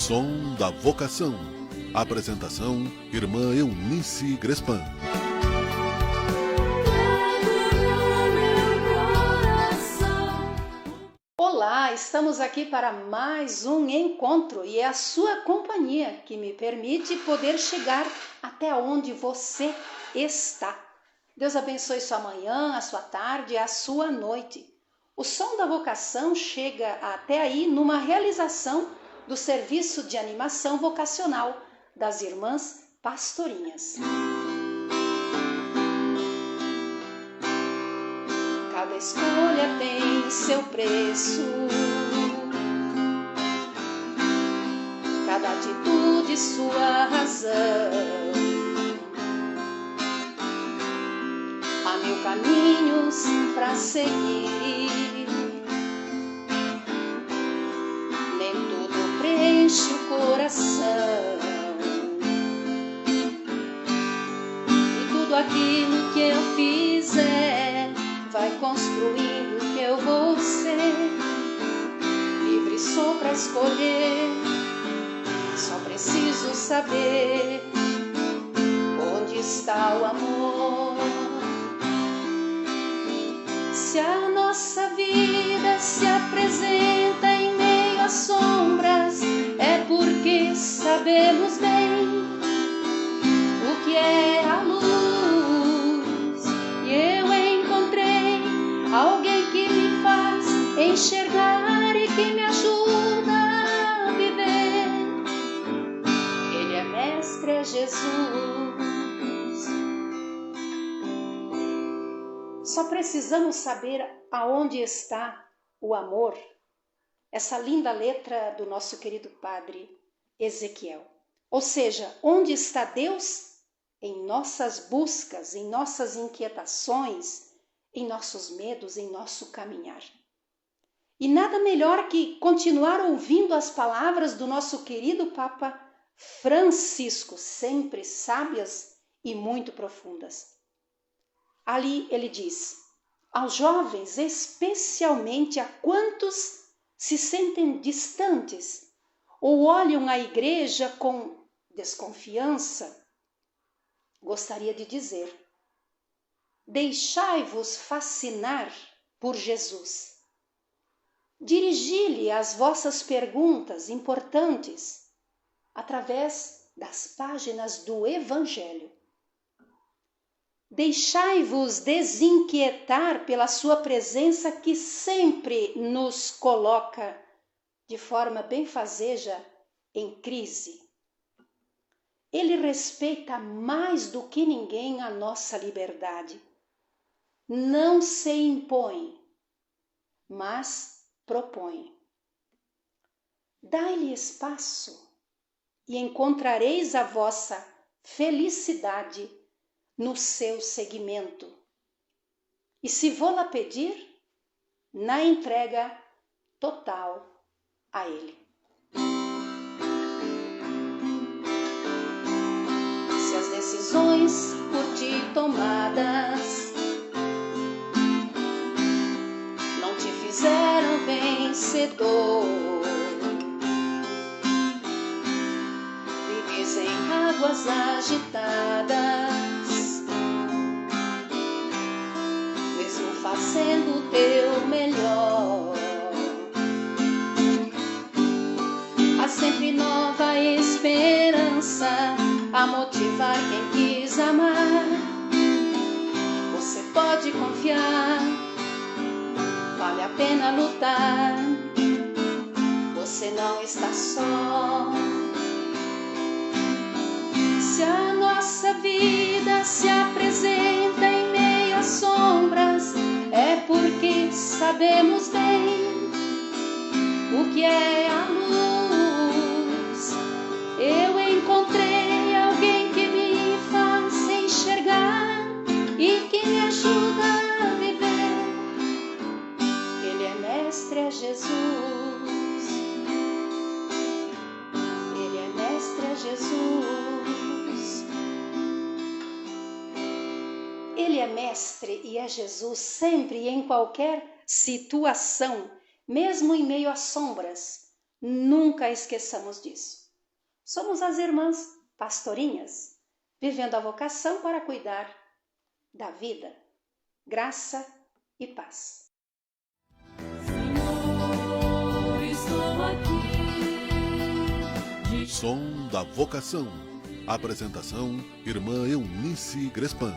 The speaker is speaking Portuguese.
Som da Vocação. Apresentação, Irmã Eunice Grespan. Olá, estamos aqui para mais um encontro e é a sua companhia que me permite poder chegar até onde você está. Deus abençoe sua manhã, a sua tarde, a sua noite. O Som da Vocação chega até aí numa realização do serviço de animação vocacional das Irmãs Pastorinhas. Cada escolha tem seu preço, cada atitude sua razão. Há mil caminhos para seguir, nem tudo preenche o coração. E tudo aquilo que eu fizer vai construindo o que eu vou ser. Livre sou para escolher, só preciso saber onde está o amor. Se a nossa vida se apresenta em meio às sombras, é porque sabemos bem o que é a luz. E eu encontrei alguém que me faz enxergar e que me ajuda a viver. Ele é Mestre, é Jesus. Só precisamos saber aonde está o amor. Essa linda letra do nosso querido padre Ezequiel. Ou seja, onde está Deus? Em nossas buscas, em nossas inquietações, em nossos medos, em nosso caminhar. E nada melhor que continuar ouvindo as palavras do nosso querido Papa Francisco, sempre sábias e muito profundas. Ali ele diz: aos jovens, especialmente a quantos se sentem distantes ou olham a igreja com desconfiança, gostaria de dizer: deixai-vos fascinar por Jesus. Dirigi-lhe as vossas perguntas importantes através das páginas do Evangelho. Deixai-vos desinquietar pela sua presença que sempre nos coloca de forma benfazeja em crise. Ele respeita mais do que ninguém a nossa liberdade. Não se impõe, mas propõe. Dai-lhe espaço e encontrareis a vossa felicidade no seu seguimento. E se vou-la pedir, na entrega total a Ele. Se as decisões por ti tomadas não te fizeram vencedor, vives em águas agitadas, fazendo o teu melhor. Há sempre nova esperança a motivar quem quis amar. Você pode confiar, vale a pena lutar. Você não está só. Se a nossa vida se apresenta em meio às sombras, é porque sabemos bem o que é a luz. Eu encontrei alguém que me faz enxergar e que me ajuda a viver. Ele é Mestre, é Jesus. Ele é Mestre, é Jesus. Ele é Mestre e é Jesus sempre e em qualquer situação, mesmo em meio às sombras, Nunca esqueçamos disso. Somos as irmãs pastorinhas, vivendo a vocação para cuidar da vida, graça e paz. Senhor, estou aqui. Som da Vocação. Apresentação: Irmã Eunice Grespan.